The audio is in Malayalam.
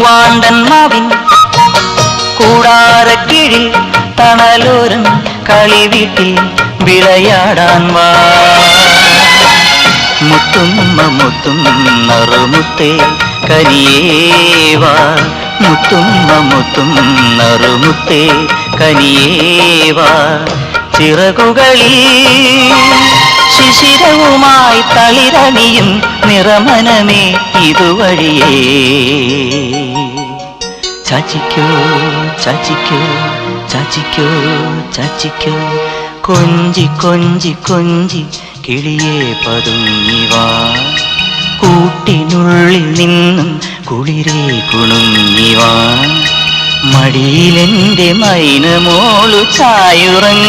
മൂവാണ്ടൻ മാവിൻ കൂടാരക്കിഴിൽ തണലോരം കളിവീട്ടിൽ വിളയാടാൻ വാ. മുത്തുമ്മ മുത്തുന്നറുമുത്തേ കനിയേവാ, മുത്തുമ്മ മുത്തുന്നറുമുത്തേ കനിയേവാ. ചിറകുകളിൽ ശിശിരവുമായി തളിരണിയും നിറമനമേ ഇതുവഴിയേ. ചാച്ചിക്കോ ചാച്ചിക്കോ ചാച്ചിക്കോ ചാച്ചിക്കോ, കൊഞ്ചി കൊഞ്ചി കൊഞ്ചി കിളിയെ പതുങ്ങിവാ. കൂട്ടിനുള്ളിൽ നിന്നും കുളിരേ കുണുങ്ങിവാ. മടിയിലെന്റെ മൈനമോളു ചായുറങ്ങി.